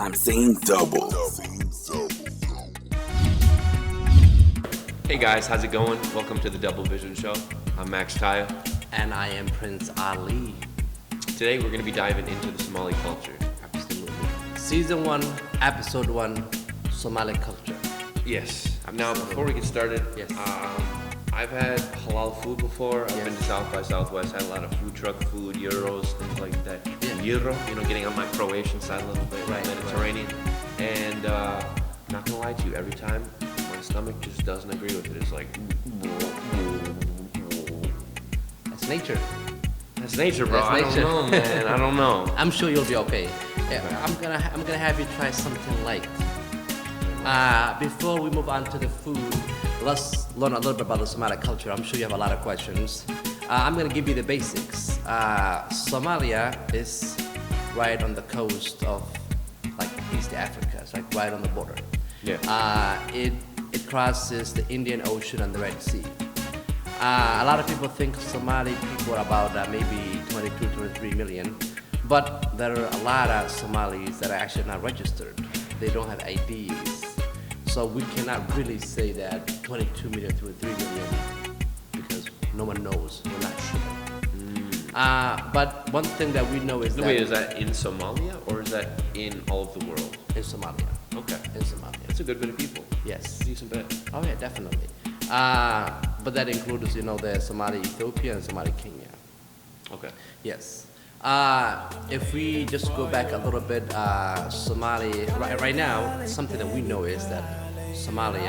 I'm saying double. Hey guys, how's it going? Welcome to the Double Vision Show. I'm Max Tahija. And I am Prince Ali. Today we're going to be diving into the Somali culture. Absolutely. Season 1, Episode 1, Somali culture. Yes. Now, before we get started, Yes. I've had halal food before. I've been to South by Southwest, had a lot of food truck food, gyros, things like that. Yeah. Gyro, getting on my Croatian side a little bit, Right, Mediterranean. And not gonna lie to you, every time my stomach just doesn't agree with it. It's like, That's nature. that's nature, bro. That's I nature. don't know, man. I don't know. I'm sure you'll be okay. Yeah, I'm gonna have you try something light. Before we move on to the food, let's learn a little bit about the Somali culture. I'm sure you have a lot of questions. I'm gonna give you the basics. Somalia is right on the coast of East Africa. It's right on the border. Yeah. It crosses the Indian Ocean and the Red Sea. A lot of people think Somali people are about maybe 22, 23 million, but there are a lot of Somalis that are actually not registered. They don't have IDs. So we cannot really say that 22 million, 23 million, because no one knows. We're not sure. But one thing that we know is Wait, is that in Somalia or is that in all of the world? in Somalia. Okay. In Somalia. That's a good bit of people. Yes. Decent bit. Oh yeah, definitely. But that includes, the Somali Ethiopia and Somali Kenya. Okay. Yes. If we just go back a little bit, Somali, right now, something that we know is that Somali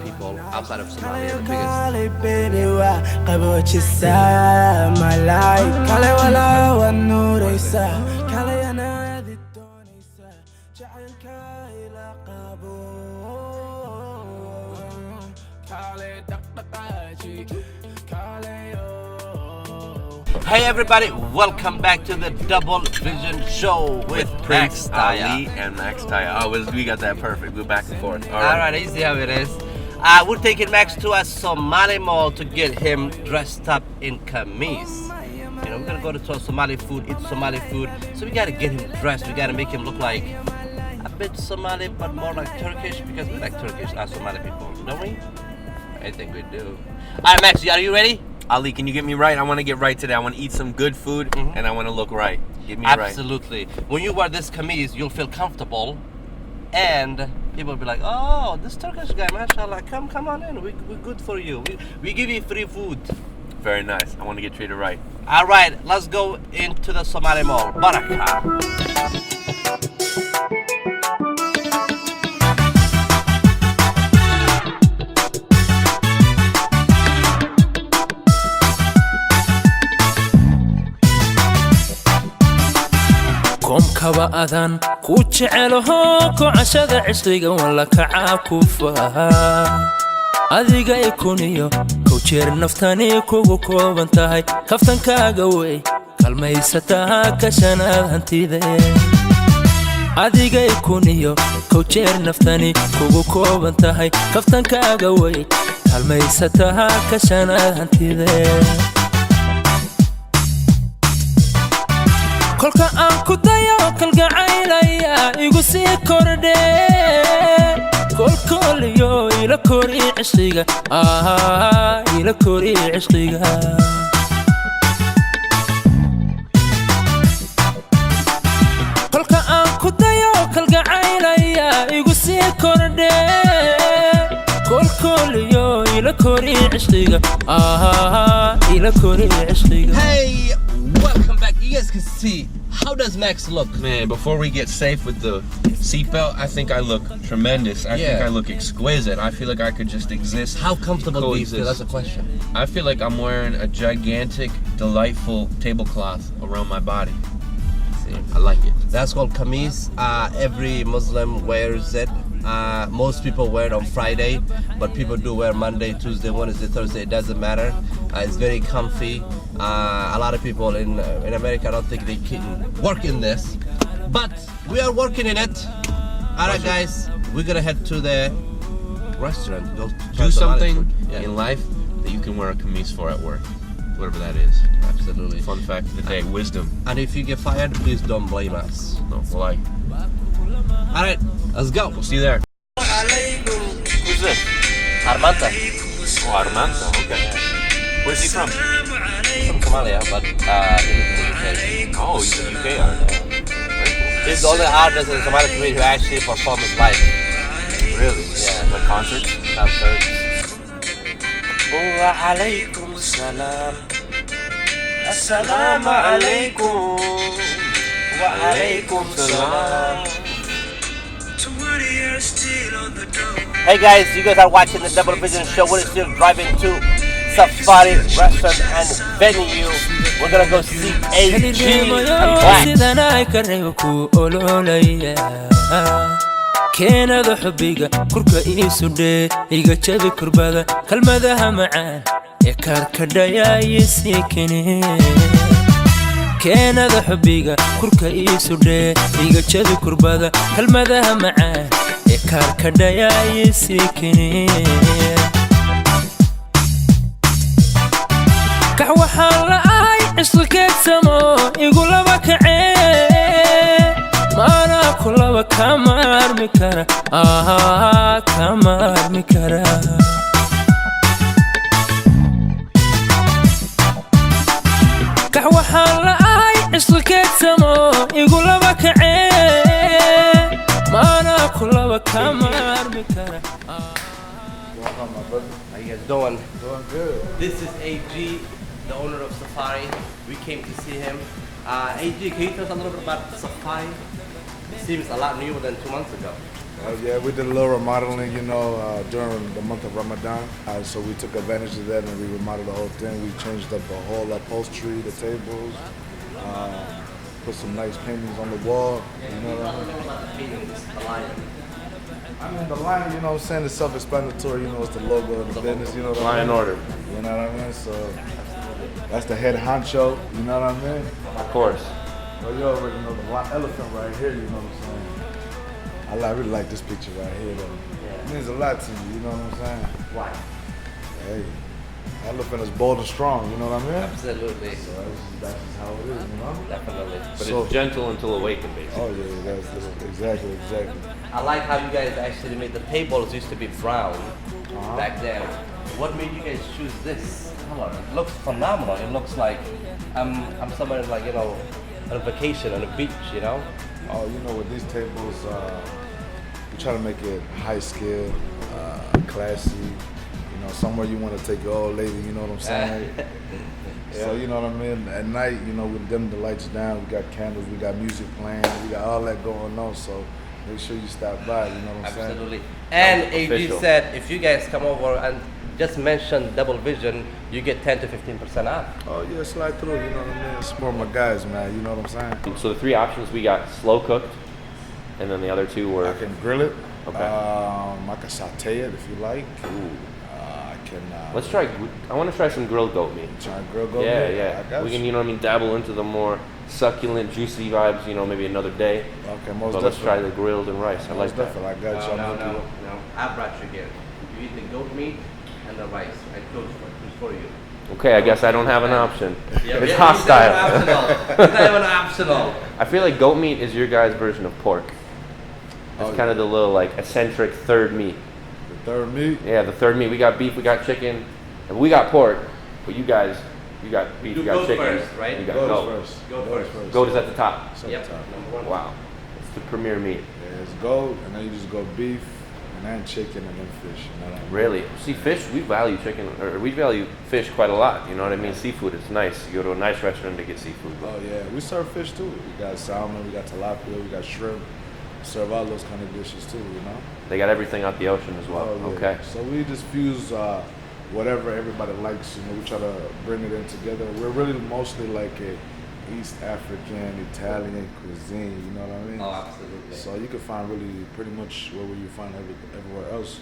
people outside of Somalia, the Hey everybody, welcome back to the Double Vision Show with Prince Tahija. Ali and Max Tahija. Oh, we got that perfect. We're back and forth. All Alright, you see how it is. We're taking Max to a Somali mall to get him dressed up in kameez. We're gonna go to Somali food, eat Somali food. So we gotta get him dressed. We gotta make him look like a bit Somali, but more like Turkish, because we like Turkish, not Somali people, don't we? I think we do. Alright, Max, are you ready? Ali, can you get me right? I want to get right today. I want to eat some good food and I want to look right. Get me right. Absolutely. When you wear this kameez, you'll feel comfortable, and people will be like, "Oh, this Turkish guy, mashallah, come on in. We're good for you. We give you free food." Very nice. I want to get treated right. All right, let's go into the Somali mall. Baraka. koomkaba adan ku jecelaho kocashada cishriga wala kacakufaha adiga ikuniyo kowjeer naftani kugu kooban tahay kaftankaaga wey kalmaysataha kashanaad hantide adiga ikuniyo kowjeer naftani kugu kooban tahay kaftankaaga wey kalmaysataha kashanaad hantide kolka aan ku dayo kalgacaylaya igu sii kordhe kolkoliyo ila kori cishqiga ila kori cishqiga kolka aan ku dayo kalgacaylaya igu sii kordhe kolkoliyo ila kori cishqiga ila kori cishqiga. Hey, welcome back. You guys can see, how does Max look? Man, before we get safe with the seatbelt, I think I look tremendous. I think I look exquisite. I feel like I could just exist. How comfortable do you feel? That's a question. I feel like I'm wearing a gigantic, delightful tablecloth around my body. See, I like it. That's called kameez. Every Muslim wears it. Most people wear it on Friday, but people do wear Monday, Tuesday, Wednesday, Thursday. It doesn't matter. It's very comfy. A lot of people in America, I don't think they can work in this, but we are working in it. All right, guys, we're gonna head to the restaurant. Go Do something in life that you can wear a kameez for at work, whatever that is. Absolutely. Fun fact of the day, wisdom. And if you get fired, please don't blame us. No, well, All right, let's go. We'll see you there. Who's this? Armanta. Oh, Armando. Okay. Where's he from? From Somalia, but he lives in the UK. Oh, he's a UK artist. Very cool. He's the only artist in the Somali community who actually performs live. Really? Yeah. Like concerts? Concerts. وعليكم السلام السلام عليكم وعليكم السلام. Hey guys, you guys are watching the Double Vision Show. We're still driving to Safari Restaurant and Venue. We're gonna go see AG and Black. keenada xubiga kurka iisu dhee iga jabi kurbada kalmadaha macaan ee kaarkadhayaayisii keneen keenada xubiga kurka iisu dhee iga jabi kurbada kalmadaha macaan ee kaarkadhayaayisii keneen kax waxaan la'ahay cisqikeedsamo igu laba kacee maana kulaba kama armi kara kama armi kara kax waxaan la'ahay cisqikeedsamo igu laba kacee maana kulaba kama armi kara. Welcome, my brother. How you guys doing? Doing good. This is AG, the owner of Safari. We came to see him. AG, can you tell us a little bit about Safari? It seems a lot newer than 2 months ago. Yeah, we did a little remodeling, during the month of Ramadan. So we took advantage of that and we remodeled the whole thing. We changed up the whole upholstery, the tables, put some nice paintings on the wall. You know what I mean? About the paintings, the lion. I mean, the line, I'm saying, is self-explanatory. It's the logo of the business. You know what I mean? Lion order. You know what I mean? So that's the head honcho. You know what I mean? Of course. Well, you already know the elephant right here. You know what I'm saying? I really like this picture right here, though. Yeah. It means a lot to me, you know what I'm saying? Why? Hey, elephant is bold and strong, you know what I mean? Absolutely. So that's just how it is, you know? Definitely. But So- it's gentle until awakened, basically. Oh yeah, that's exactly. I like how you guys actually made the tables used to be brown back then. What made you guys choose this color? It looks phenomenal. It looks like I'm somewhere like, on a vacation on a beach, Oh, with these tables, we try to make it high skill, classy. Somewhere you want to take your old lady. You know what I'm saying? So you know what I mean. At night, we dim the lights down. We got candles. We got music playing. We got all that going on. So make sure you stop by. You know what I'm saying? Absolutely. And AG Official. said if you guys come over and just mention Double Vision, you get 10 to 15% off. Oh yeah, slide through. You know what I mean? Support my guys, man. You know what I'm saying? So the three options we got: slow cooked, and then the other two were. I can grill it. Okay. I can saute it if you like. Ooh. I can. Let's try. I want to try some grilled goat meat. Try and grill goat Yeah, meat. I yeah. got We can, you. dabble into the more succulent, juicy vibes. Maybe another day. Okay, most But let's try definitely. the grilled and rice. I like Most that. definitely. I got you. No. I brought you here. You eat the goat meat and the rice. I cooked for you. Okay, I guess I don't have an option. Yeah, It's yeah, hostile. It's not even optional. I feel like goat meat is your guys' version of pork. It's kind of the little eccentric third meat. The third meat. Yeah, the third meat. We got beef, we got chicken, and we got pork. But you got beef, you got goat chicken. first, right? You got Goat goat. first. Goat first. Goat is at the top. It's at Yep, the top. number one. Wow, it's the premier meat. Yeah, it's goat, and then you just go beef, and then chicken, and then fish. You know what I mean? Really? See, fish, we value chicken, or we value fish quite a lot. You know what I mean? Seafood, it's nice. You go to a nice restaurant to get seafood. But Oh yeah, we serve fish too. We got salmon, we got tilapia, we got shrimp. We serve all those kind of dishes too. they got everything out the ocean as well. Oh, yeah. Okay. So we just fuse whatever everybody likes. We try to bring it in together. We're really mostly like a East African, Italian cuisine. You know what I mean? Oh, absolutely. So you can find really pretty much where you find everywhere else,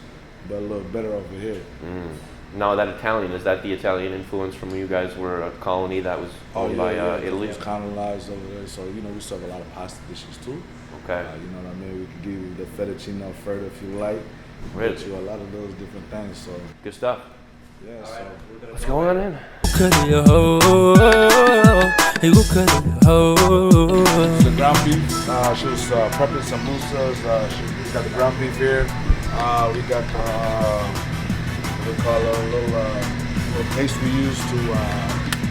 but a little better over here. Now that Italian, is that the Italian influence from when you guys were a colony that was owned by Italy? It's colonized over there, so we serve a lot of pasta dishes too. Okay. You know what I mean? We can give you the fettuccine alfredo if you like. We can Really? get you a lot of those different things. So Good stuff. yeah, so Let's go on in. Kaliyahow, igu kaliyahow. the ground beef, she was prepping samosas. We got the ground beef here. We got what we call a little paste we use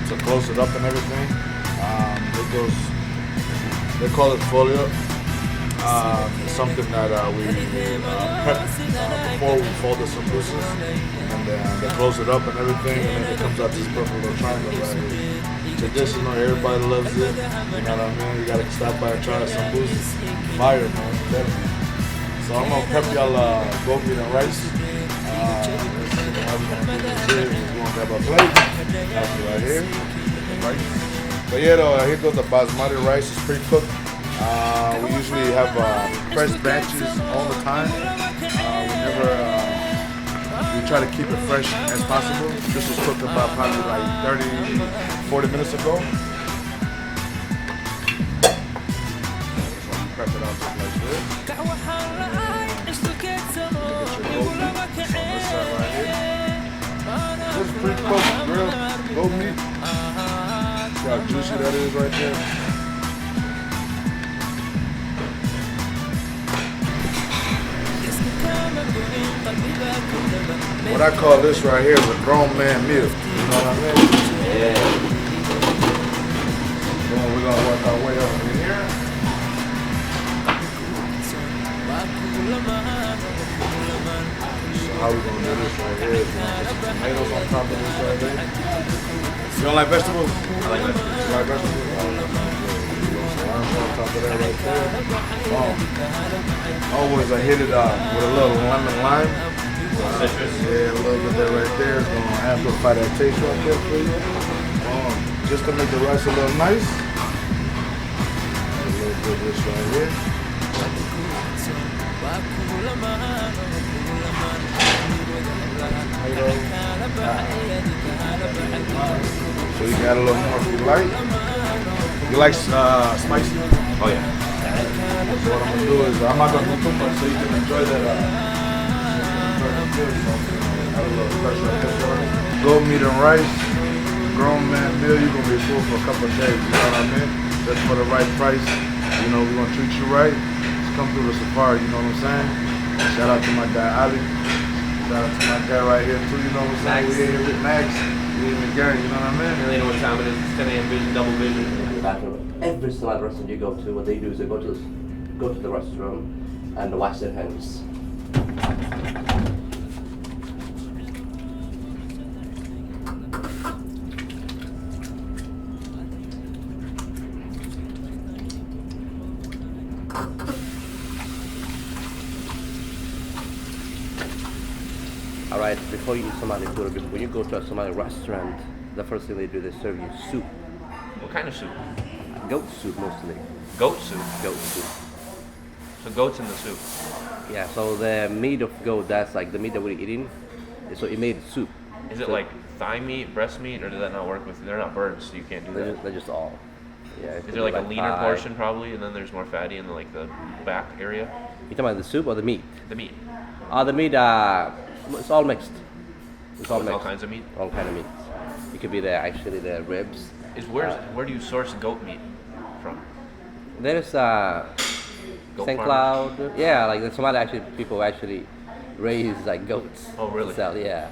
to close it up and everything. They call it folio. It's something that we prep before we fold the samosas, and then they close it up and everything, and then it comes out this purple little triangle right here. Traditional, everybody loves it. You know what I mean? You gotta stop by and try the samosas. Fire, man, definitely. So I'm gonna prep y'all goat meat and rice. We're gonna grab a plate. That's it right here. Rice. But yeah, though, here goes the basmati rice. It's pre-cooked. We usually have fresh batches all the time. We try to keep it fresh as possible. This was cooked about probably like 30-40 minutes ago. Prep it out just like this. Get your goat meat on this side right here. This is pre-cooked grilled goat meat. See how juicy that is right there. What I call this right here is a grown man meal. You know what I mean? Yeah. Then we're gonna work our way up in here. So how we gonna do this right here is we're gonna put some tomatoes on top of this right here. You don't like vegetables? I like vegetables. You like vegetables? On top of that right there. Always I hit it with a little lemon lime. Citrus. Yeah, a little bit there right there is gonna amplify that taste right there for you. Just to make the rice a little nice. A little bit of this right here. So you got a little more if you like. You like spicy? Oh yeah. So what I'm gonna do is I'm not gonna do too much so you can enjoy that. Goat meat and rice, grown man meal. You're gonna be full for a couple of days. You know what I mean? That's for the right price. You know we're gonna treat you right. Just come through the safari. You know what I'm saying? Shout out to my guy Ali. Shout out to my guy right here too. You know what I'm saying? We here with Max. We in the gang. You know what I mean? You know what time it is? It's 10 a.m. vision, double vision. Every Somali restaurant you go to, what they do is they go to the restroom and wash their hands. All right, before you eat Somali food, or when you go to a Somali restaurant, the first thing they do, they serve you soup. What kind of soup? Goat soup mostly. Goat soup. Goat soup. So goat's in the soup. Yeah, so the meat of goat, that's like the meat that we're eating. So it made soup. Is it like thigh meat, breast meat, or does that not work with? They're not birds, so you can't do that. They're just all. Yeah. Is there like a leaner portion probably, and then there's more fatty in like the back area? You talking about the soup or the meat? The meat. The meat, it's all mixed. It's all With all mixed. kinds of meat. All kind of meat. It could be the ribs. Where do you source goat meat from? There's Goat St. farmers? Cloud. Yeah, like the Somali people actually raise like goats. Oh, really? To sell, yeah.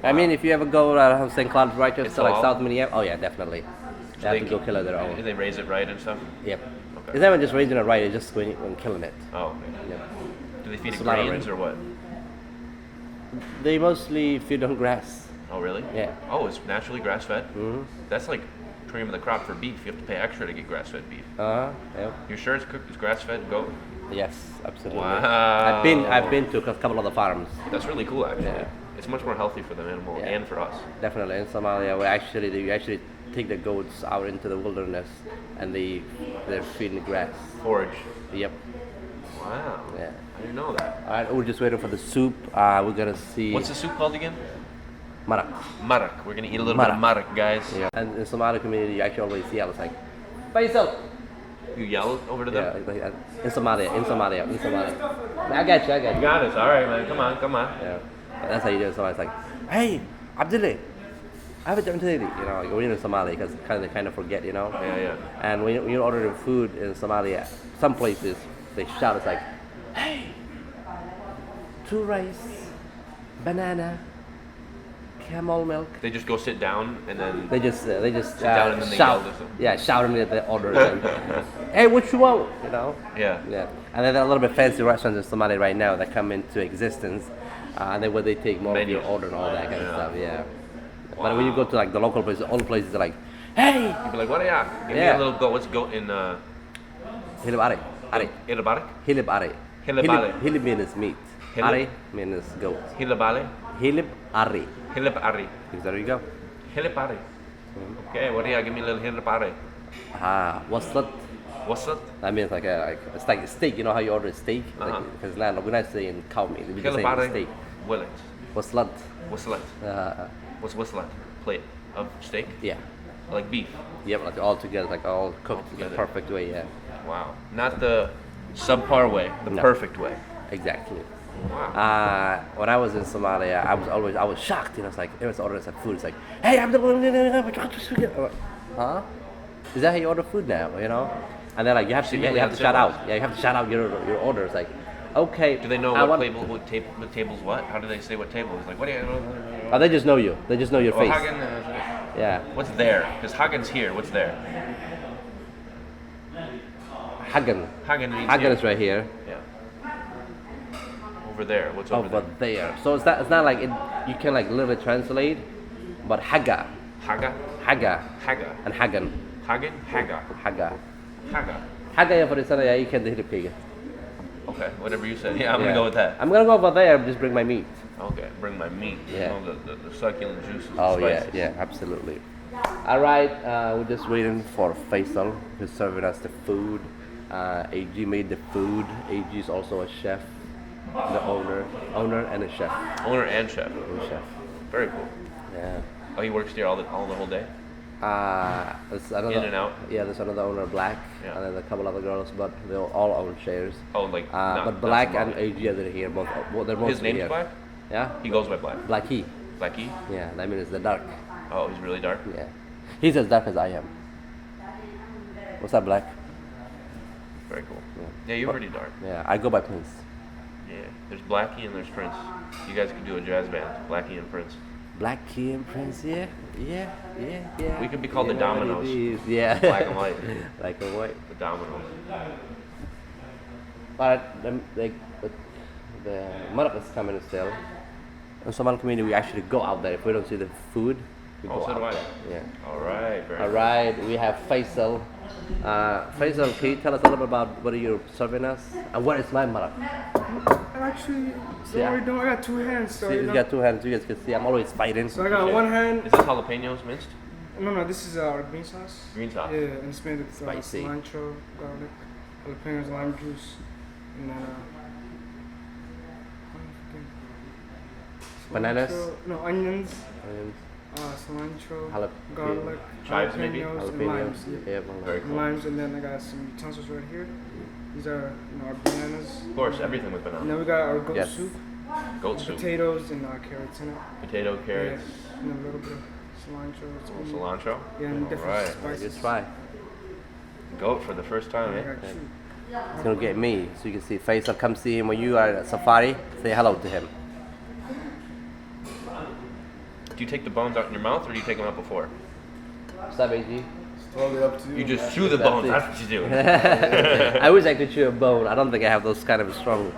I mean, if you ever go around St. Cloud, right just It's to like all- South Minneapolis, oh yeah, definitely. They have to go kill it their own. And they raise it right and stuff? Yep. Okay. It's not even just raising it right; it's just going and killing it. Oh, okay. Yep. Do they feed it Somali-ran. grains or what? They mostly feed on grass. Oh, really? Yeah. Oh, it's naturally grass-fed? Mm-hmm. That's like cream of the crop for beef. You have to pay extra to get grass-fed beef. Yep. You sure it's cooked as grass-fed goat? Yes, absolutely. Wow. I've been to a couple of the farms. That's really cool, actually. Yeah. It's much more healthy for the animal Yeah. and for us. Definitely in Somalia, they actually take the goats out into the wilderness and they're feeding grass. Forage. Yep. Wow. Yeah. I didn't know that. All right, we're just waiting for the soup. We're gonna see. What's the soup called again? Marak. Marak. We're gonna eat a little bit of marak, guys. Yeah. And in Somali community, you actually always yell. It's like, Faisal. You yell over to them? Yeah, in Somalia. I got you. You got us. All right, man. Come on. Yeah. That's how you do it. So it's like, hey, Abdullah, I have a tendency, you know, like when you're in Somalia, because they kind of forget, you know. Yeah, yeah. And when you're ordering food in Somalia, some places they shout, it's like, "Hey, 2 rice, banana, camel milk." They just go sit down and then They just down and then they shout, yell at them. yeah, shouting at the orders. And, hey, what you want? You know. yeah. Yeah, and then there are a little bit fancy restaurants in Somalia right now that come into existence, and then where they take more of your Menus. order and all that kind of Yeah. stuff. Yeah. But when you go to like the local places, all places are like, "Hey, You'd be like, what are ya? Give me Yeah. a little goat. What's goat in hilib are, are, Hilabare? hilib are." Hilib are. Hilib means meat. Hilib? Are means goat. Hilabale? Hilib are. Hilabare. There you go. Hilabare. Okay, what do ya? Give me a little hilabare. Waslat. What's that? That means like it's like a steak. You know how you order a steak? Uh-huh. Because we're not saying cow meat. We just saying Hilabare. steak. Willet. Waslat. What's that? What's that? Plate of steak? Yeah. Like beef. Yep, like all together, like all cooked in the together. perfect way. Yeah. Wow. Not the subpar way, the No. perfect way. Exactly. Wow. When I was in Somalia, I was shocked. You know, it's like it was ordering some food. It's like, "Hey, I'm the one." I'm like, huh? Is that how you order food now? You know? And then like you have to shout out. Yeah, you have to shout out your order. It's like, okay. Do they know I what want- table, what table's what? How do they say what table? It's like, what do you? Oh, they just know you. They just know your Oh, face. Hagen, Yeah. what's there? Because Hagen's here. What's there? Hagen. Hagen means Hagen here. is right here. Yeah. Over there. What's over Over there? there. So it's not like you can like literally translate, but Haga, Haga? Haga, Haga. and Hagen, Hagen? Haga. Haga. Haga. Haga yung for sana you can hilipig. Okay, whatever you said. Yeah, I'm gonna go with that. I'm gonna go over there and just bring my meat. Okay, bring my meat. Yeah. You know, the succulent juices. Oh the yeah, spices. yeah, absolutely. All right, we're just waiting for Faisal, who's serving us the food. AG made the food. AG is also a chef, the owner and a chef. Owner and chef. Chef. Very cool. Yeah. Oh, he works there all the whole day. There's another, In and out? Yeah, there's another owner, Black, Yeah. and then a couple other girls, but they all own shares. Oh, like not, But Black not and Somali. AG are here, both. Well, they're mostly His name's here. Black. Yeah. He goes by Black. Blacky. Blackie. Yeah, that means the dark. Oh, he's really dark. Yeah. He's as dark as I am. What's up, Black? Very cool. Yeah, you're pretty dark. Yeah, I go by Prince. Yeah. There's Blackie and there's Prince. You guys could do a jazz band. Blackie and Prince. Blackie and Prince, yeah. We could be called the You know what Dominoes. it is, yeah. Black and white. Black and white. The Dominoes. But the maraq is coming still. In Somali community, we actually go out there. If we don't see the food, we Oh, go so out do I. there. Yeah. All right. Very All right, we have Faisal. Faisal, can you tell us a little bit about what you're serving us? And what is my maraq? Actually, so Yeah. I don't. I got 2 hands, so See, you you know. got 2 hands. You guys can see I'm always fighting. So I got Okay. one hand. Is this jalapenos minced? No, this is our green sauce. Green sauce. Yeah, and it's made with Spicy. cilantro, garlic, jalapenos, lime juice, and then Bananas? cilantro- No, onions, And cilantro, Jalap- garlic, Chives, maybe? jalapenos, and jalapenos. limes. Yeah. Very And cool. limes, and then I got some utensils right here. These are our bananas. Of course, everything with And banana. then we got our goat Yes. soup, Goat soup. potatoes, and carrots in it. Potato, carrots, Yeah, and a little bit of cilantro. It's little good. cilantro. Yeah, and All different right. spices. Good try. Goat for the first time, I eh? got you. He's gonna get me, so you can see Faisal. Come see him when you are at safari. Say hello to him. Do you take the bones out in your mouth or do you take them out before? What's up, AG? Totally up to you. You just man. chew the That's bones. it. That's what you do. I wish I could chew a bone. I don't think I have those kind of strong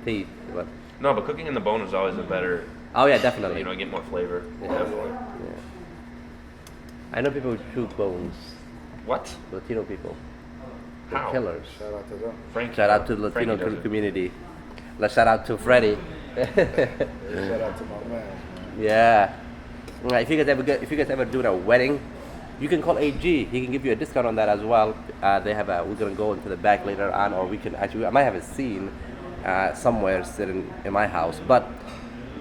teeth. But No, but cooking in the bone is always a better. oh yeah, definitely. You know, get more flavor. Yeah. Definitely. I know people who chew bones. What? Latino people. They're How? killers. Shout out to them. Frankie. Shout out to the Latino Frankie does it. community. Let's shout out to Freddie. Shout out to my man. Yeah. If you guys ever do a wedding, you can call AG. He can give you a discount on that as well. They have a. We're gonna go into the back later on, or we can actually. I might have a scene somewhere sitting in my house. But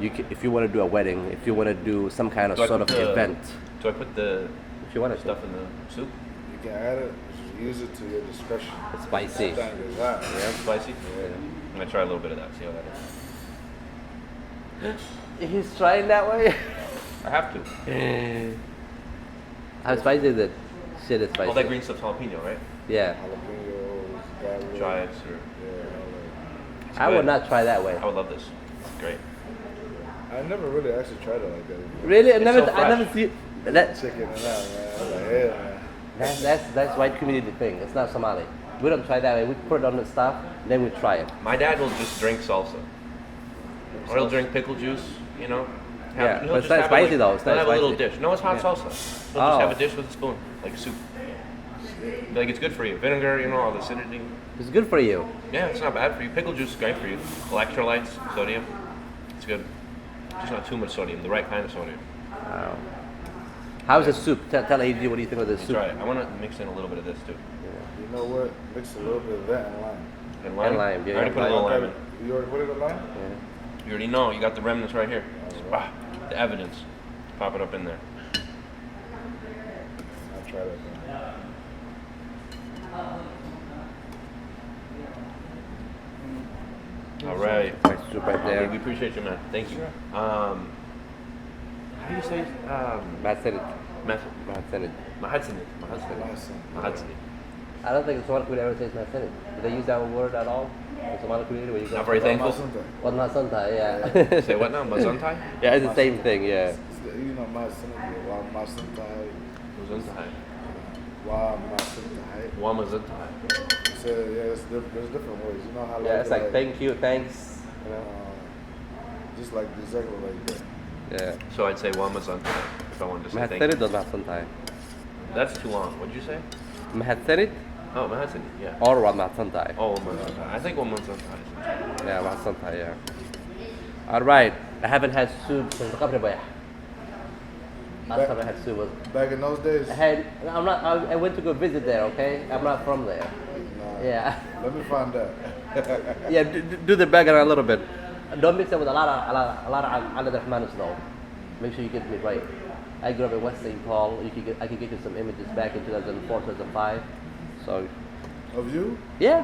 if you want to do a wedding, if you want to do some kind of Do I sort of put the- event, Do I put the if you want to stuff in the soup? You can add it. Just use it to your discretion. It's spicy. That thing is hot. Yeah, spicy. I'm gonna try a little bit of that. See how that is. He's trying that way. I have to. How spicy is it? Shit is spicy. All that green stuff's jalapeno, right? Yeah. Jalapenos, garlic. Try it, sir. Yeah, I would not try that way. I would love this. It's great. I never really actually tried it like that. Really? It's so I never fresh. see that. Chicken and that, man. I was like, yeah, man. That's white community thing. It's not Somali. We don't try that way. We put it on the stuff, then we try it. My dad will just drink salsa. Or he'll drink pickle juice, you know? Yeah, he'll but it's just not have it spicy like, though. It's he'll not have a little spicy. dish. No, it's hot Yeah. salsa. He'll Oh. just have a dish with a spoon, like soup. Like it's good for you. Vinegar, you know, all the acidity. It's good for you. Yeah, it's not bad for you. Pickle juice is great for you. Electrolytes, sodium. It's good. Just not too much sodium, the right kind of sodium. Wow. How's the soup? Tell AJ what do you think of the soup? Try it. I want to mix in a little bit of this too. You know what? Mix a little bit of that and lime. And lime? And lime, yeah, I already yeah. put a little lime in. You already put it in lime? You already know. You got the remnants right here. Ah, the evidence. Pop it up in there. I'll try that. Man. All right. Nice soup right there. We appreciate you, man. Thank you. How do you say? Mahasenit. Mahadsani. Mahasenit. Mahadsani. I don't think the Somali community ever says Mahasenit. Do they use that word at all? The Somali community where you go? Not very thankful. Well, Mahasanta, yeah. Say what now? Mazantai? Yeah, it's the same thing, yeah. You know, my son, my son, Mazantai. wow, my son, Wamazantai. So yeah, there's different ways. You know how Yeah, it's like thank you, thanks. You know? just like exactly like that. Yeah. So I'd say Wamazantai if I wanted to say thank you. Mahasenit or Mahasantai? That's too long. What'd you say? Mahasenit Oh, Mahadsani. Yeah. or Mahasantai? Oh, Wamazantai. I think Wamazantai. Yeah, Mahasantai, yeah. Alright, I haven't had soup since Qabri Bayah. Last time I had soup was Back in those days. I went to go visit there, okay? I'm not from there. Nah, Yeah. Let me find out. Yeah, do the background a little bit. Don't mix it with a lot of Al Rahmanis though. Make sure you get me right. I grew up in West St. Paul. I could get you some images back in 2004, 2005. So, Of you? yeah,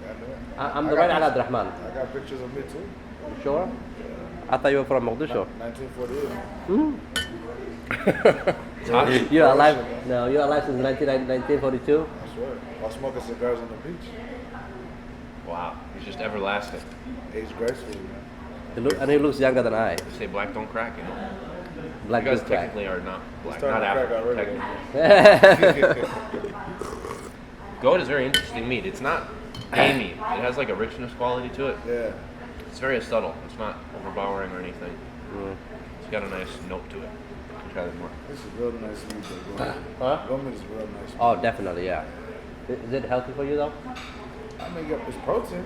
Yeah, I'm I the got right Al pictures- Rahman. I got pictures of me too. You sure? I thought you were from Mogadishu. 1948. You're alive? No, you're alive since 1942. That's right. While smoking cigars on the beach. Wow. He's just everlasting. Age gracefully, man. And he looks younger than I. They say black don't crack, you know? Black You guys good crack. technically are not black, Starting not to crack African. already. Technically. Goat is very interesting meat. It's not gamey. It has like a richness quality to it. Yeah. It's very subtle. It's not overpowering or anything. It's got a nice note to it. You can try that more. This is real nice meat, though. Huh? Goat meat is real nice meat. Oh, definitely, yeah. Is it healthy for you though? I mean, it's protein.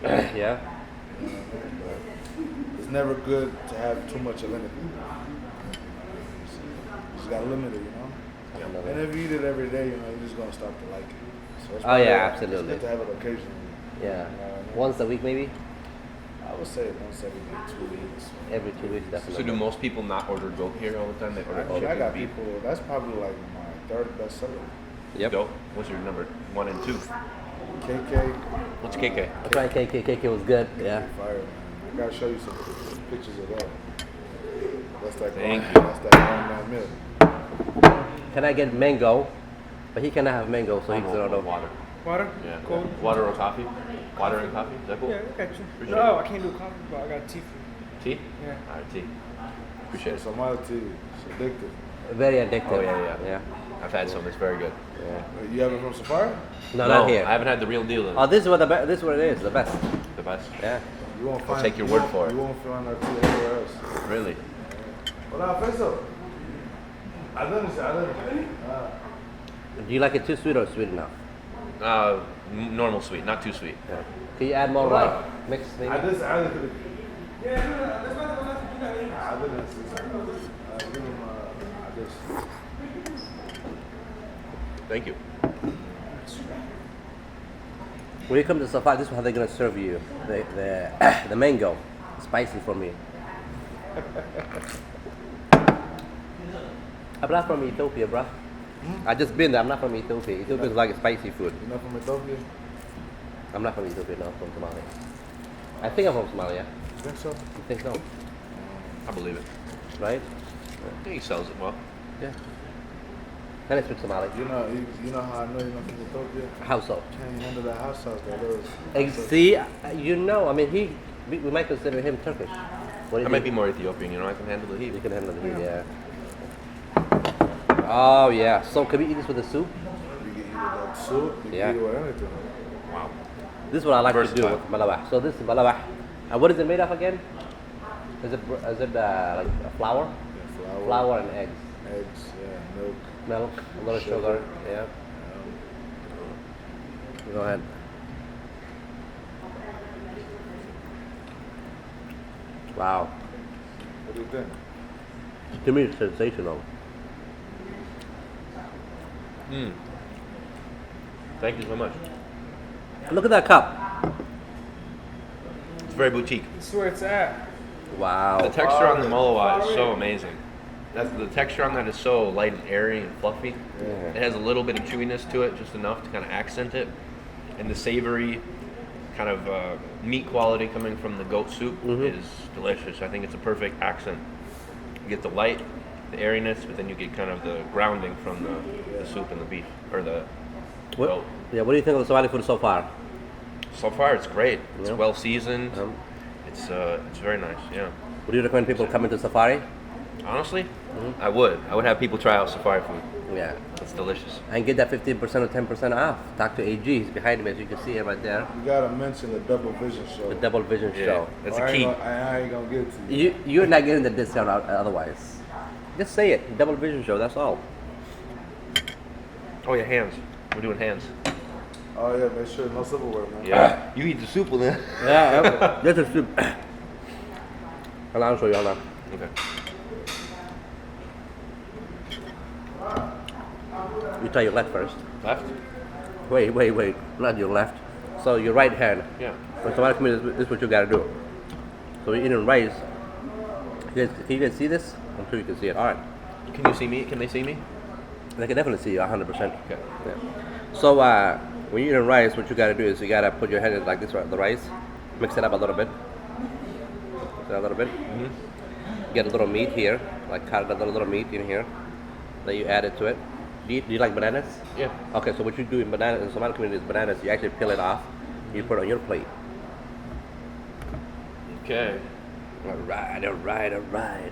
Yeah. It's never good to have too much of anything. You just gotta limit it, you know? And if you eat it every day, you know, you're just gonna start to like it. So it's Oh, yeah, probably- absolutely. It's good to have it occasionally. Yeah. Once a week maybe? I would say once every 2 weeks. Every 2 weeks, So definitely. do most people not order goat here all the time? They order Actually, chicken, I got beef. people, that's probably like my third best seller. Yep. Goat? What's your number 1 and 2? KK, What's KK? I tried KK. KK was good. Yeah. fire, man. I gotta show you some pictures of that. That's that Thank grown, you. that's that grown man milk. Can I get mango? But he cannot have mango, so he's gonna know. Water. Water? Yeah. Cold? Water or coffee? Water and coffee? Is that cool? Yeah, I got you. Appreciate No, it. I can't do coffee, but I got tea for you. Tea? Yeah. All right, tea. Appreciate it. Somali tea, it's addictive. Very addictive. Oh, yeah. Yeah. I've had some. It's very good. You have it from Safari? No, not here. I haven't had the real deal. Oh, this is what this is what it is. The best. The best. Yeah. You won't find take your you word won't- for it. You won't find our tea anywhere else. Really? Hola, Feso. Adelante. Do you like it too sweet or sweet enough? Normal sweet, not too sweet. Yeah. Can you add more like mix maybe? Adelante. Adelante. Thank you. When you come to Safari, this is how they're gonna serve you. The mango, spicy for me. I'm not from Ethiopia, bruh. I just been there. I'm not from Ethiopia. Ethiopia is like spicy food. You're not from Ethiopia? I'm not from Ethiopia. No, I'm from Somalia. I think I'm from Somalia. You think so? You think so? I believe it. right? He sells it well. Yeah. And I speak Somali. You know how I know you're not from Ethiopia? How so? Can't handle that hot sauce that was. See, you know, I mean, we might consider him Turkish. What do you I might think? be more Ethiopian, you know, I can handle the heat. You can handle the heat, yeah. Oh yeah. So can we eat this with the soup? You can eat it with soup. You Yeah. can eat it with anything. Wow. This is what I like to do Versatile. with malawah. So this is malawah. And what is it made of again? Is it like a flour? Yeah, Flour and eggs. eggs, yeah, milk. Milk, a little sugar. Yeah. Go ahead. Wow. What do you think? To me, it's sensational. Thank you so much. Look at that cup. It's very boutique. This is where it's at. Wow. The texture on the malawa is so amazing. The texture on that is so light and airy and fluffy. It has a little bit of chewiness to it, just enough to kind of accent it. And the savory kind of meat quality coming from the goat soup is delicious. I think it's a perfect accent. You get the light, the airiness, but then you get kind of the grounding from the soup and the beef, or the goat. Yeah, what do you think of the Somali food so far? So far, it's great. It's Yeah. well seasoned. It's very nice. Yeah. Would you recommend people come into safari? Honestly, I would. I would have people try out safari food. Yeah. It's delicious. And get that 15% or 10% off. Talk to AG. He's behind me, as you can see him right there. You gotta mention the double vision show. The Double Vision Show. That's Or a key. I ain't gonna give it to you. You're not getting the discount otherwise. Just say it. Double Vision Show. That's all. Oh yeah, hands. We're doing hands. Oh yeah, make sure no silverware, man. Yeah. You eat the soup with it. Yeah. That's a soup. I'll show you all now. Okay. You try your left first. Left? Wait. Not your left. So your right hand. Yeah. For Somali community, this is what you gotta do. So you're eating rice. Can you guys see this? I'm sure you can see it. All right. Can you see me? Can they see me? They can definitely see you 100%. Okay. Yeah. So when you're eating rice, what you gotta do is you gotta put your hand in like this, right, the rice, mix it up a little bit. Mix it up a little bit. Get a little meat here, like cut a little meat in here. Then you add it to it. Do you like bananas? Yeah. Okay, so what you do in Somali community is bananas. You actually peel it off. You put it on your plate. Okay. All right.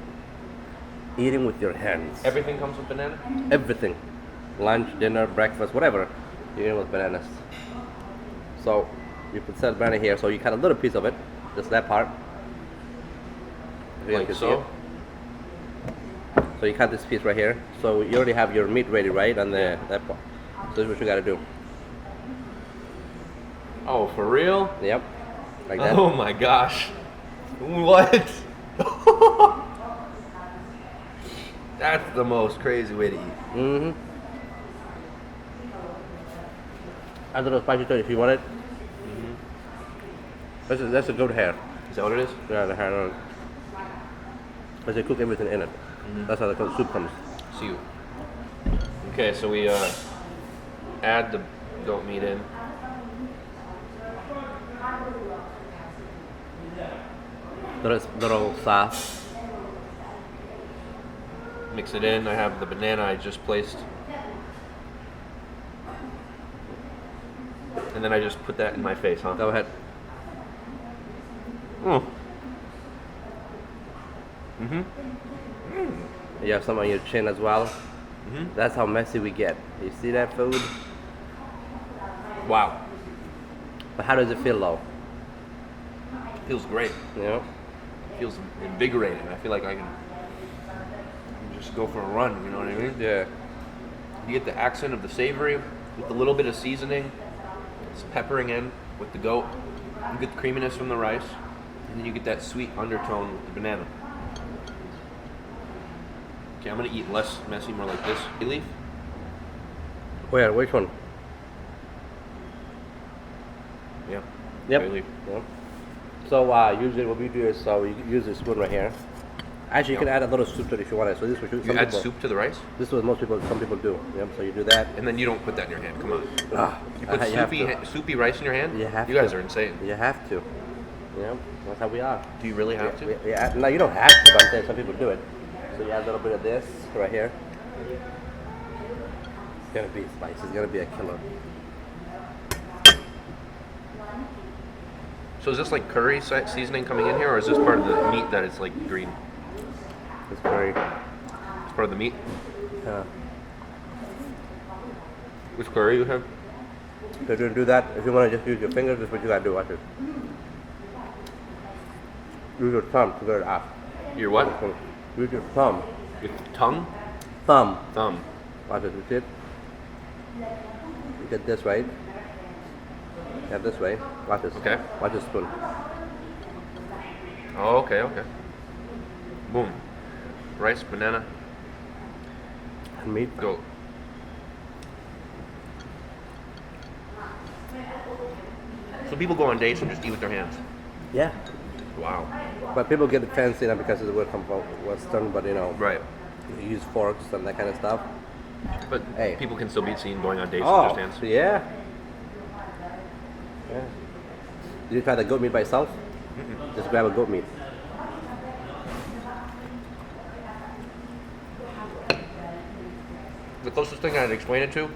Eating with your hands. Everything comes with banana? Everything. Lunch, dinner, breakfast, whatever. You're eating with bananas. So you put that banana here. So you cut a little piece of it, just that part. If you Like can see so? it. So you cut this piece right here. So you already have your meat ready, right? On that part. So this is what you got to do. Oh, for real? Yep. Like that. Oh my gosh. What? That's the most crazy way to eat. Mm-hmm. Add a little spicy to it if you want it. That's a good hair. Is that what it is? Yeah, the hair on it. Because they cook everything in it. That's how the soup comes. See you. Okay, so we add the goat meat in. Little sauce. Mix it in. I have the banana I just placed. And then I just put that in my face, huh? Go ahead. You have some on your chin as well. That's how messy we get. You see that food? Wow. But how does it feel though? Feels great. You know? Feels invigorating. I feel like I can just go for a run, you know what I mean? Yeah. You get the accent of the savory with a little bit of seasoning, some peppering in with the goat. You get the creaminess from the rice, and then you get that sweet undertone with the banana. Okay, I'm gonna eat less messy, more like this. Bay leaf. Where? Which one? Yeah. Yep. Bay leaf. Yep. So usually what we do is we use this spoon right here. Actually, you can add a little soup to it if you want it. So this is what You add soup to the rice, This is what some people do. Yep. So you do that. and then you don't put that in your hand. Come on. You put You have soupy rice in your hand? You have You guys to. are insane. You have to. Yeah. That's how we are. Do you really have to? Yeah. No, you don't have to. But I'm saying some people do it. So you add a little bit of this right here. It's gonna be spicy. It's gonna be a killer. So is this like curry seasoning coming in here, or is this part of the meat that it's like green? It's curry. It's part of the meat. Yeah. Which curry you have? So to do that, if you want to just use your fingers, that's what you gotta do. Watch it. Use your thumb to get it out. Your what? Use your thumb. Your tongue? Thumb. Thumb. Watch it. You see it? You get this right. Get this way. Watch this. Okay. Watch the spoon. Oh, okay, okay. Boom. Rice, banana, And meat. go. So people go on dates and just eat with their hands. Yeah. Wow. But people get fancy now because it will come from Western, but you know, Right. you use forks and that kind of stuff. But Hey. people can still be seen going on dates Oh, with their hands. yeah. Yeah. Did you try the goat meat by itself? Just grab a goat meat. The closest thing I'd explain it to,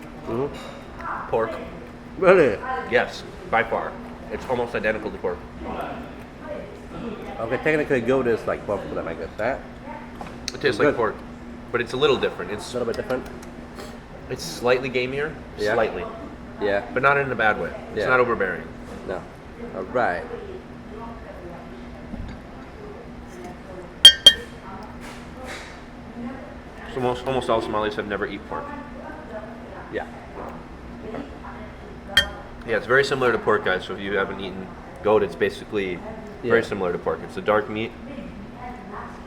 pork. Really? Yes, by far. It's almost identical to pork. Okay, technically goat is like pork for them, I guess. That It tastes Good. like pork, but it's a little different. a little bit different. It's slightly gamier, Yeah. slightly, Yeah. but not in a bad way. It's Yeah. not overbearing. No. All right. So almost all Somalis have never eaten pork. Yeah. Yeah, it's very similar to pork, guys. So if you haven't eaten goat, it's basically very Yeah. similar to pork. It's a dark meat,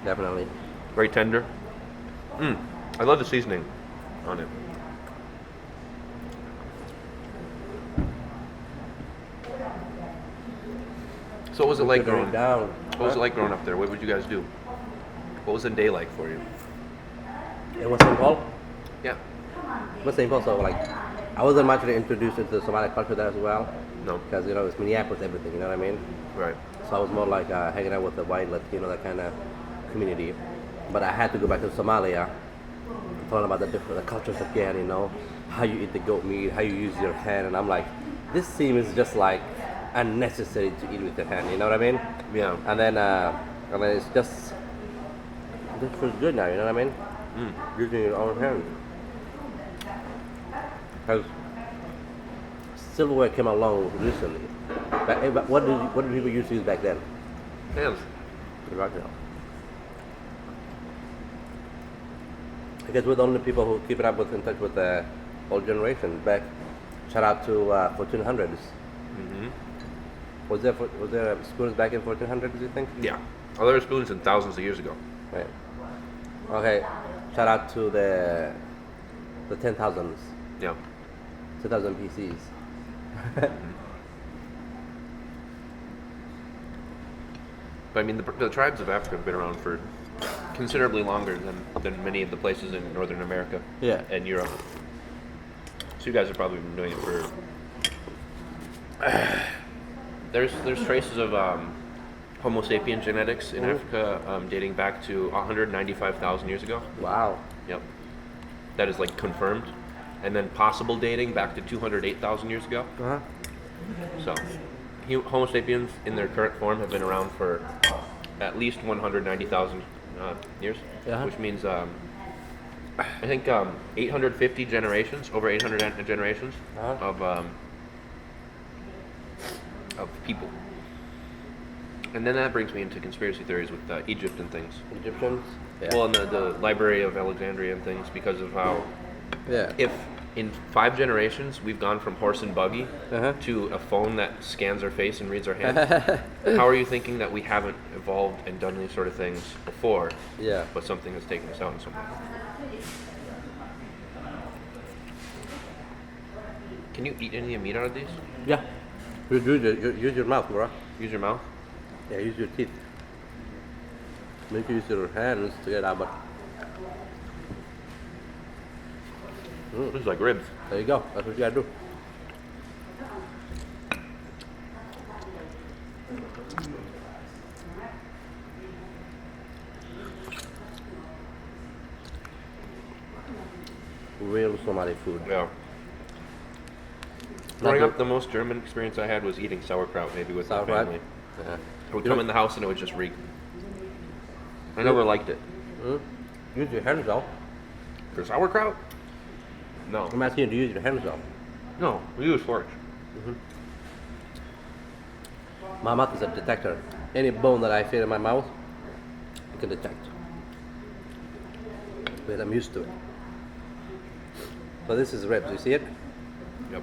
Definitely. very tender. I love the seasoning on it. So what was it like Filter it growing? down. What was it like growing up there? What would you guys do? What was the day like for you? It was simple. Yeah. It was simple. So like, I wasn't much introduced into the Somali culture there as well. No. Because you know it's Minneapolis, everything. You know what I mean? Right. So I was more like hanging out with the white Latino, that kind of community. But I had to go back to Somalia and learn about the cultures again, you know, how you eat the goat meat, how you use your hand. And I'm like, this seems just like unnecessary to eat with your hand, you know what I mean? Yeah. And then it's just, this feels good now, you know what I mean? Using your own hand. Because silverware came along recently. But what did people used to use back then? Hands. Right now. I guess we're the only people who keep it up with in touch with the old generation. Back, shout out to 1400s. Was there spoons back in 1400s? You think? Yeah. Oh, there were spoons in thousands of years ago. Right. Okay. Shout out to the 10,000s, Yeah. 2000 PCs. But I mean, the tribes of Africa have been around for considerably longer than many of the places in Northern America Yeah. and Europe. So you guys have probably been doing it for. There's traces of Homo sapien genetics in Africa dating back to 195,000 years ago. Wow. Yep. That is like confirmed. And then possible dating back to 208,000 years ago. Uh-huh. So, Homo sapiens in their current form have been around for at least 190,000 years, Yeah. which means I think 850 generations, over 800 generations Uh-huh. of people. And then that brings me into conspiracy theories with Egypt and things. Egyptians. Yeah. Well, in the Library of Alexandria and things, because of how Yeah. if in 5 generations we've gone from horse and buggy Uh-huh. to a phone that scans our face and reads our hand, how are you thinking that we haven't evolved and done these sort of things before, Yeah. but something has taken us out in some way? Can you eat any meat out of these? Yeah. Use your mouth, bro. Use your mouth? Yeah, use your teeth. Make you use your hands to get out, but This is like ribs. there you go. That's what you gotta do. real Somali food. Yeah. Growing up, the most German experience I had was eating sauerkraut, maybe with my Sauerkraut? family. Yeah. I would come in the house and it would just reek. I never liked it. Use your hands though. For sauerkraut? No. I'm asking you to use your hands though. No, we use forks. My mouth is a detector. Any bone that I feel in my mouth, it can detect. But I'm used to it. So this is ribs. You see it? Yep.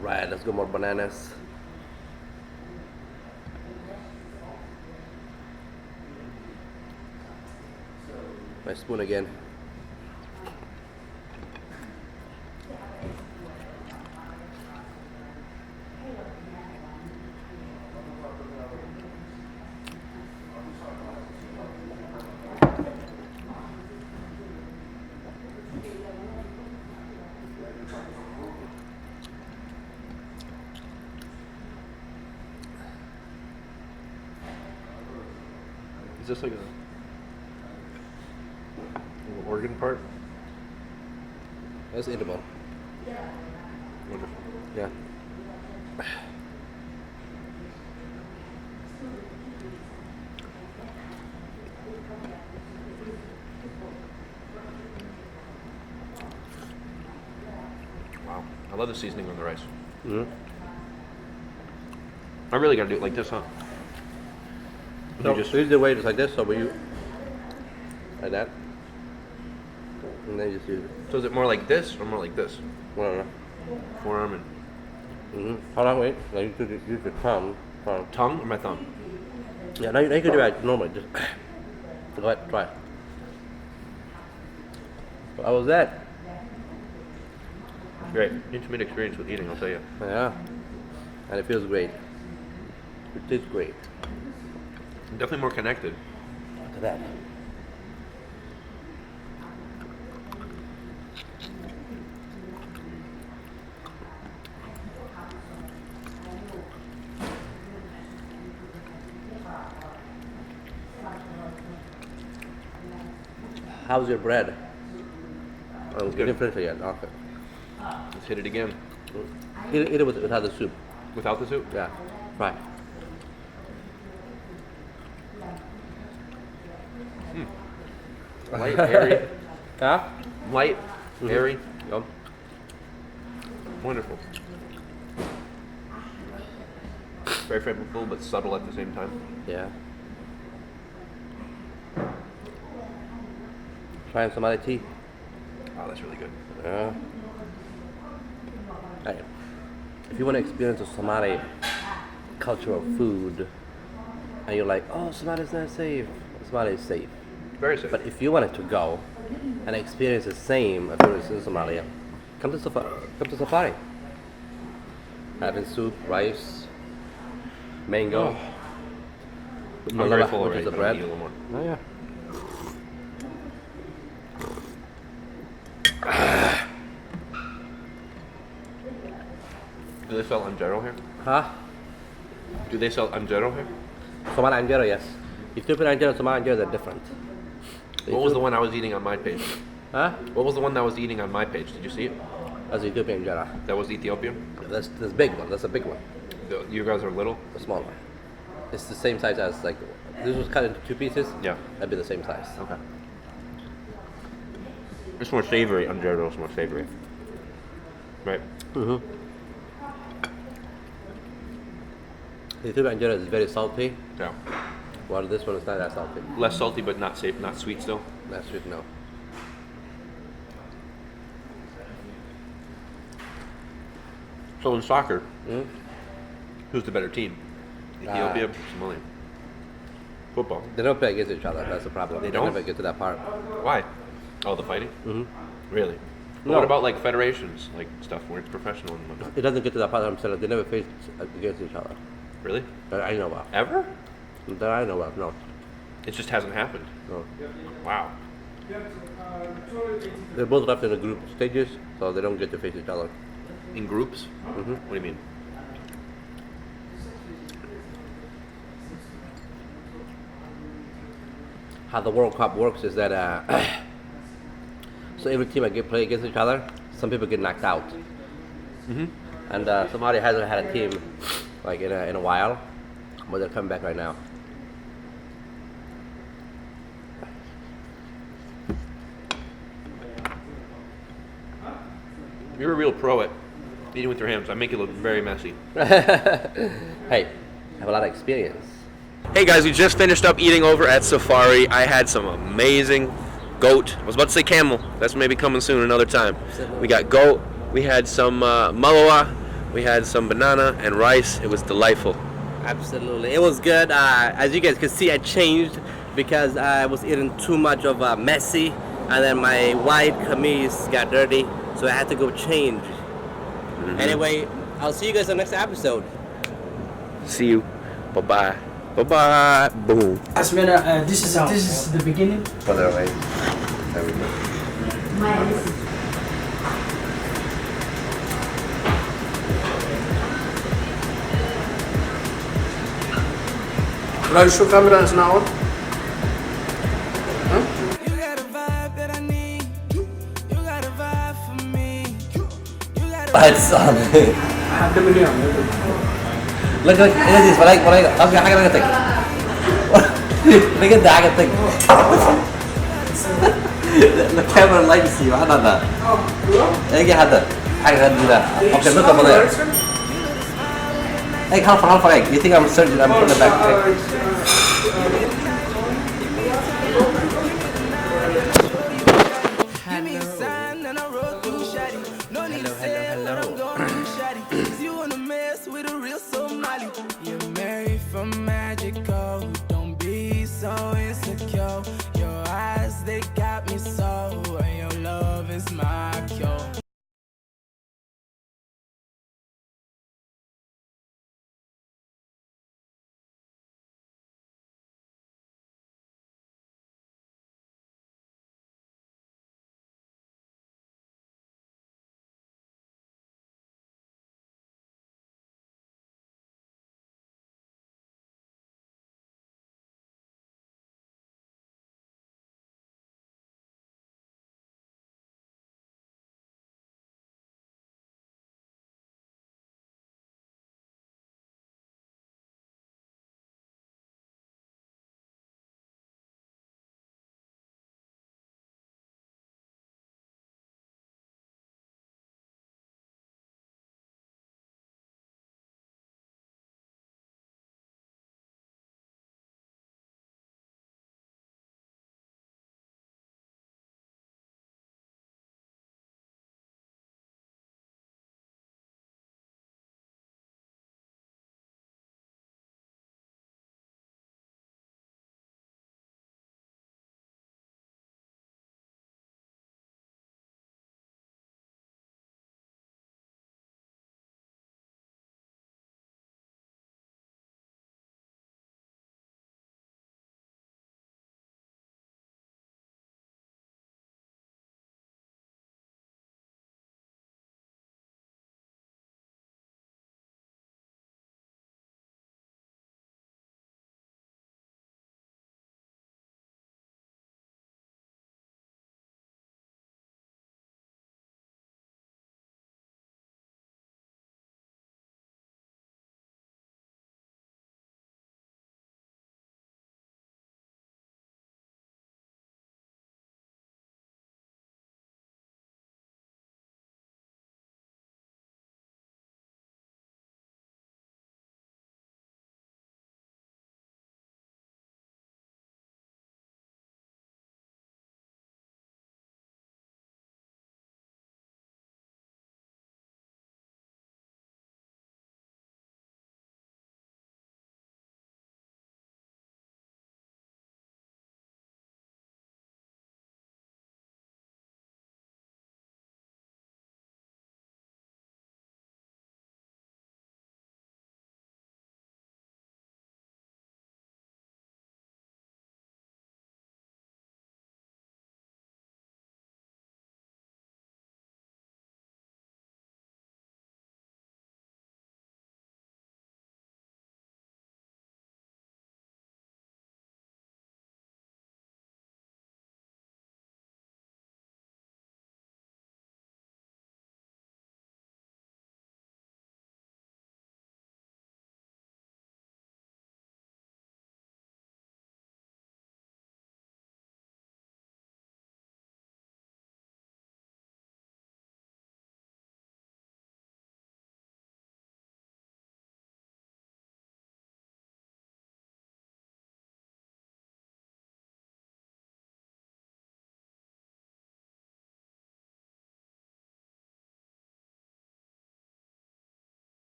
Right. Let's go more bananas. My spoon again. Is this like a little organ part? That's edible. Wonderful. Yeah. Wow. I love the seasoning on the rice. Mm-hmm. I really gotta do it like this, huh? So You just- use the way just like this, so you like that, and then you just use it. So is it more like this or more like this? I don't know. Forearm and Hold on, wait. Now you could use your tongue. tongue or my thumb? Yeah, now you can do it normally. Just go ahead, try. How was that? Great. Intimate experience with eating, I'll tell you. Yeah, and it feels great. It tastes great. Definitely more connected. Look at that. How's your bread? Oh, It's you didn't good. finish it yet. Okay. Let's hit it again. Eat it without the soup. Without the soup? Yeah. Fry. Light, airy. Yeah? Light, airy. Yum. Wonderful. Very flavorful, but subtle at the same time. Yeah. Trying Somali tea. Oh, that's really good. Yeah. Hey, if you want to experience a Somali culture of food, and you're like, oh, Somali's not safe. Somali is safe. Very safe. But if you wanted to go and experience the same appearance in Somalia, come to safari. Having soup, rice, mango. I'm very full which already, is the but I'll bread. eat a little more. Oh yeah. Do they sell anjero here? Huh? Do they sell anjero here? Somali anjero, yes. Ethiopian anjero and Somali anjero, they're different. What was the one I was eating on my page? Huh? What was the one that I was eating on my page? Did you see it? That's Ethiopian anjero. That was Ethiopian? That's big one. That's a big one. You guys are little? The small one. It's the same size as like this was cut into 2 pieces. Yeah. That'd be the same size. Okay. It's more savory. Anjero is more savory. Right? Mm-hmm. The Ethiopian anjero is very salty, Yeah. while this one is not that salty. Less salty, but not safe, not sweet still. That's sweet, no. So in soccer, Mm? who's the better team? Ethiopia, or Somalia? Football. They don't play against each other. That's the problem. They don't? never get to that part. Why? Oh, the fighting? Mm-hmm. Really? But what about like federations, like stuff where it's professional and whatnot? It doesn't get to that part. I'm saying they never faced against each other. Really? That I know of. Ever? That I know of. No. It just hasn't happened. No. Wow. They're both left in the group stages, so they don't get to face each other. In groups? Mm-hmm. What do you mean? How the World Cup works is that so every team play against each other. Some people get knocked out, and Somalia hasn't had a team like in a while, but they're coming back right now. You're a real pro at eating with your hands. I make it look very messy. Hey, I have a lot of experience. Hey guys, we just finished up eating over at Safari. I had some amazing goat. I was about to say camel. That's maybe coming soon another time. We got goat. We had some malawa. We had some banana and rice. It was delightful. Absolutely, it was good. As you guys can see, I changed because I was eating too much of messy, and then my white camise got dirty, so I had to go change. Anyway, I'll see you guys in the next episode. See you. Bye-bye. Bye-bye. Boom. Asmina, this is the beginning. Further away. There we go. Should I show camera is now on? You got a vibe that I need. You got a vibe for me. You got a It's on. Have the video. Look at this. Okay, I got thing. Look at that thing. The camera likes you. I don't know. Hey, get that. I can do that. Okay, look over there. Hey, how far? You think I'm searching? I'm putting it back. Give me a sign and I roll through shawty. No need to say what I'm going, shawty. 'Cause you wanna mess with a real Somali.